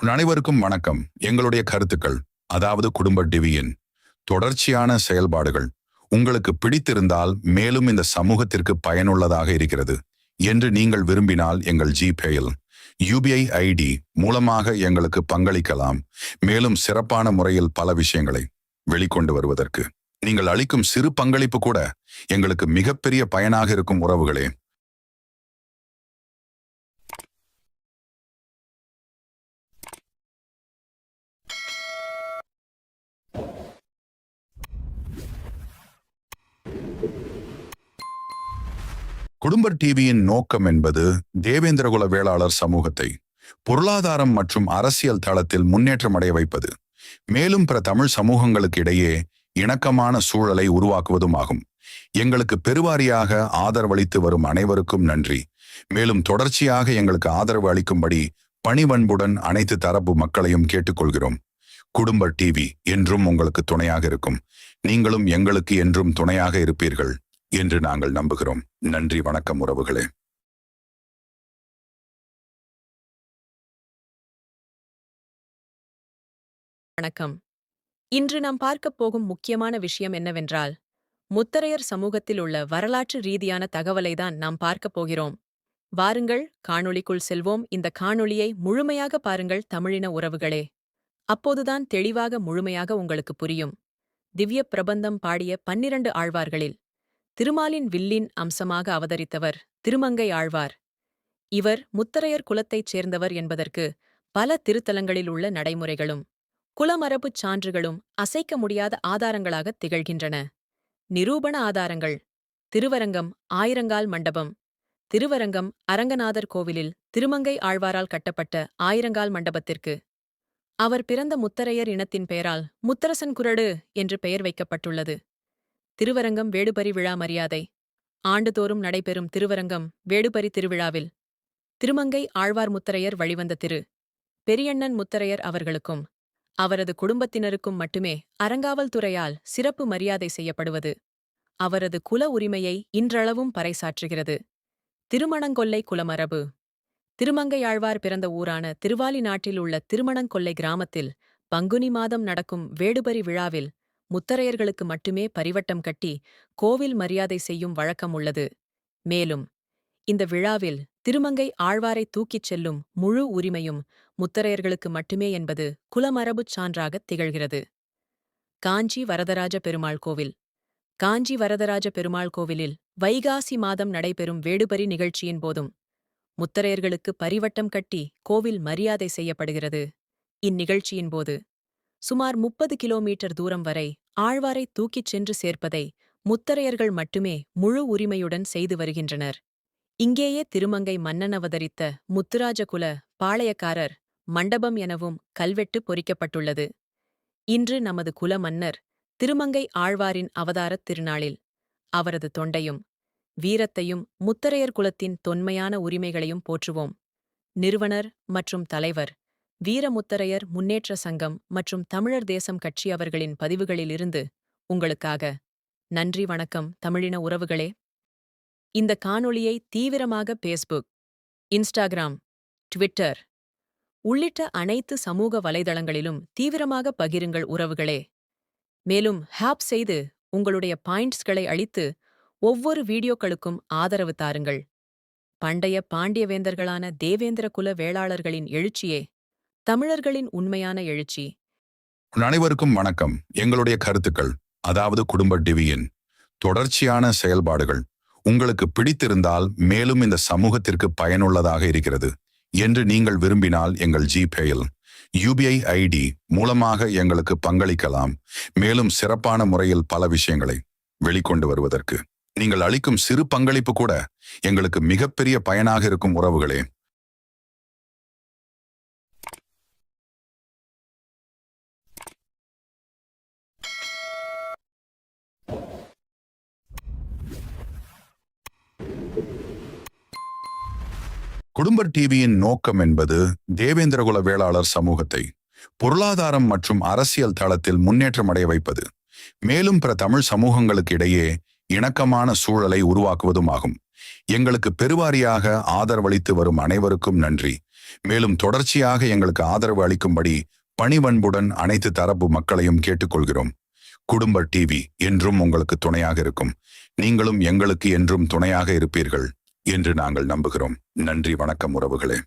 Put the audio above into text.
அனைவருக்கும் வணக்கம். எங்களுடைய கருத்துக்கள், அதாவது குடும்ப டிவியின் தொடர்ச்சியான செயல்பாடுகள் உங்களுக்கு பிடித்திருந்தால், மேலும் இந்த சமூகத்திற்கு பயனுள்ளதாக இருக்கிறது என்று நீங்கள் விரும்பினால், எங்கள் ஜிபேயில் UPI ID மூலமாக எங்களுக்கு பங்களிக்கலாம். மேலும் சிறப்பான முறையில் பல விஷயங்களை வெளிக்கொண்டு வருவதற்கு நீங்கள் அளிக்கும் சிறு பங்களிப்பு கூட எங்களுக்கு மிகப்பெரிய பயனாக இருக்கும். உறவுகளே, குடும்ப டிவியின் நோக்கம் என்பது தேவேந்திரகுல வேளாளர் சமூகத்தை பொருளாதாரம் மற்றும் அரசியல் தளத்தில் முன்னேற்றம் அடைய வைப்பது, மேலும் பிற தமிழ் சமூகங்களுக்கு இடையே இணக்கமான சூழலை உருவாக்குவதும் ஆகும். எங்களுக்கு பெருவாரியாக ஆதரவளித்து வரும் அனைவருக்கும் நன்றி. மேலும் தொடர்ச்சியாக எங்களுக்கு ஆதரவு அளிக்கும்படி பணிவன்புடன் அனைத்து தரப்பு மக்களையும் கேட்டுக்கொள்கிறோம். குடும்ப டிவி என்றும் உங்களுக்கு துணையாக இருக்கும். நீங்களும் எங்களுக்கு என்றும் துணையாக இருப்பீர்கள் என்று நாங்கள் நம்புகிறோம். நன்றி, வணக்கம் உறவுகளே. வணக்கம். இன்று நாம் பார்க்கப் போகும் முக்கியமான விஷயம் என்னவென்றால், முத்தரையர் சமூகத்தில் உள்ள வரலாற்று ரீதியான தகவலைதான் நாம் பார்க்கப் போகிறோம். வாருங்கள், காணொளிக்குள் செல்வோம். இந்த காணொளியை முழுமையாக பாருங்கள் தமிழின உறவுகளே. அப்போதுதான் தெளிவாக முழுமையாக உங்களுக்கு புரியும். திவ்ய பிரபந்தம் பாடிய 12 ஆழ்வார்களில் திருமாலின் வில்லின் அம்சமாக அவதரித்தவர் திருமங்கை ஆழ்வார். இவர் முத்தரையர் குலத்தைச் சேர்ந்தவர் என்பதற்கு பல திருத்தலங்களில் உள்ள நடைமுறைகளும் குலமரபுச் சான்றுகளும் அசைக்க முடியாத ஆதாரங்களாக திகழ்கின்றன. நிரூபண ஆதாரங்கள்: திருவரங்கம் ஆயிரங்கால் மண்டபம். திருவரங்கம் அரங்கநாதர் கோவிலில் திருமங்கை ஆழ்வாரால் கட்டப்பட்ட ஆயிரங்கால் மண்டபத்திற்கு அவர் பிறந்த முத்தரையர் இனத்தின் பெயரால் முத்தரசன் குரடு என்று பெயர் வைக்கப்பட்டுள்ளது. திருவரங்கம் வேடுபரி விழா மரியாதை: ஆண்டுதோறும் நடைபெறும் திருவரங்கம் வேடுபரி திருவிழாவில் திருமங்கை ஆழ்வார் முத்தரையர் வழிவந்த பெரியண்ணன் முத்தரையர் அவர்களுக்கும் அவரது குடும்பத்தினருக்கும் மட்டுமே அறங்காவல் துறையால் சிறப்பு மரியாதை செய்யப்படுவது அவரது குல உரிமையை இன்றளவும் பறைசாற்றுகிறது. திருமணங்கொல்லை குலமரபு: திருமங்கையாழ்வார் பிறந்த ஊரான திருவாலி நாட்டில் உள்ள திருமணங்கொல்லை கிராமத்தில் பங்குனி மாதம் நடக்கும் வேடுபரி விழாவில் முத்தரையர்களுக்கு மட்டுமே பரிவட்டம் கட்டி கோவில் மரியாதை செய்யும் வழக்கம் உள்ளது. மேலும் இந்த விழாவில் திருமங்கை ஆழ்வாரை தூக்கிச் செல்லும் முழு உரிமையும் முத்தரையர்களுக்கு மட்டுமே என்பது குலமரபுச் சான்றாகத் திகழ்கிறது. காஞ்சி வரதராஜ பெருமாள் கோவில்: காஞ்சி வரதராஜ பெருமாள் கோவிலில் வைகாசி மாதம் நடைபெறும் வேடுபரி நிகழ்ச்சியின் போதும் முத்தரையர்களுக்கு பரிவட்டம் கட்டி கோவில் மரியாதை செய்யப்படுகிறது. இந்நிகழ்ச்சியின் போது சுமார் 30 கிலோமீட்டர் தூரம் வரை ஆழ்வாரை தூக்கிச் சென்று சேர்ப்பதை முத்தரையர்கள் மட்டுமே முழு உரிமையுடன் செய்து வருகின்றனர். இங்கேயே திருமங்கை மன்னன் அவதரித்த முத்துராஜகுல பாளையக்காரர் மண்டபம் எனவும் கல்வெட்டு பொறிக்கப்பட்டுள்ளது. இன்று நமது குல மன்னர் திருமங்கை ஆழ்வாரின் அவதாரத் திருநாளில் அவரது தொண்டையும் வீரத்தையும் முத்தரையர் குலத்தின் தொன்மையான உரிமைகளையும் போற்றுவோம். நிறுவனர் மற்றும் தலைவர் வீரமுத்தரையர் முன்னேற்ற சங்கம் மற்றும் தமிழர் தேசம் கட்சி அவர்களின் பதிவுகளிலிருந்து உங்களுக்காக நன்றி. வணக்கம் தமிழின உறவுகளே. இந்த காணொளியை தீவிரமாக பேஸ்புக், இன்ஸ்டாகிராம், ட்விட்டர் உள்ளிட்ட அனைத்து சமூக வலைதளங்களிலும் தீவிரமாக பகிருங்கள் உறவுகளே. மேலும் ஹேப் செய்து உங்களுடைய பாயிண்ட்ஸ்களை அளித்து ஒவ்வொரு வீடியோக்களுக்கும் ஆதரவு தாருங்கள். பண்டைய பாண்டியவேந்தர்களான தேவேந்திர குல வேளாளர்களின் எழுச்சியே தமிழர்களின் உண்மையான எழுச்சி. அனைவருக்கும் வணக்கம். எங்களுடைய கருத்துக்கள், அதாவது குடும்ப டிவியின் தொடர்ச்சியான செயல்பாடுகள் உங்களுக்கு பிடித்திருந்தால், மேலும் இந்த சமூகத்திற்கு பயனுள்ளதாக இருக்கிறது என்று நீங்கள் விரும்பினால், எங்கள் ஜிபேயில் UPI ID மூலமாக எங்களுக்கு பங்களிக்கலாம். மேலும் சிறப்பான முறையில் பல விஷயங்களை வெளிக்கொண்டு வருவதற்கு நீங்கள் அளிக்கும் சிறு பங்களிப்பு கூட எங்களுக்கு மிகப்பெரிய பயனாக இருக்கும். உறவுகளே, குடும்ப டிவியின் நோக்கம் என்பது தேவேந்திரகுல வேளாளர் சமூகத்தை பொருளாதாரம் மற்றும் அரசியல் தளத்தில் முன்னேற்றம் அடைய வைப்பது, மேலும் பிற தமிழ் சமூகங்களுக்கு இடையே இணக்கமான சூழலை உருவாக்குவதும் ஆகும். எங்களுக்கு பெருவாரியாக ஆதரவளித்து வரும் அனைவருக்கும் நன்றி. மேலும் தொடர்ச்சியாக எங்களுக்கு ஆதரவு அளிக்கும்படி பணிவன்புடன் அனைத்து தரப்பு மக்களையும் கேட்டுக்கொள்கிறோம். குடும்ப டிவி என்றும் உங்களுக்கு துணையாக இருக்கும். நீங்களும் எங்களுக்கு என்றும் துணையாக இருப்பீர்கள் என்று நாங்கள் நம்புகிறோம். நன்றி, வணக்கம் உறவுகளே.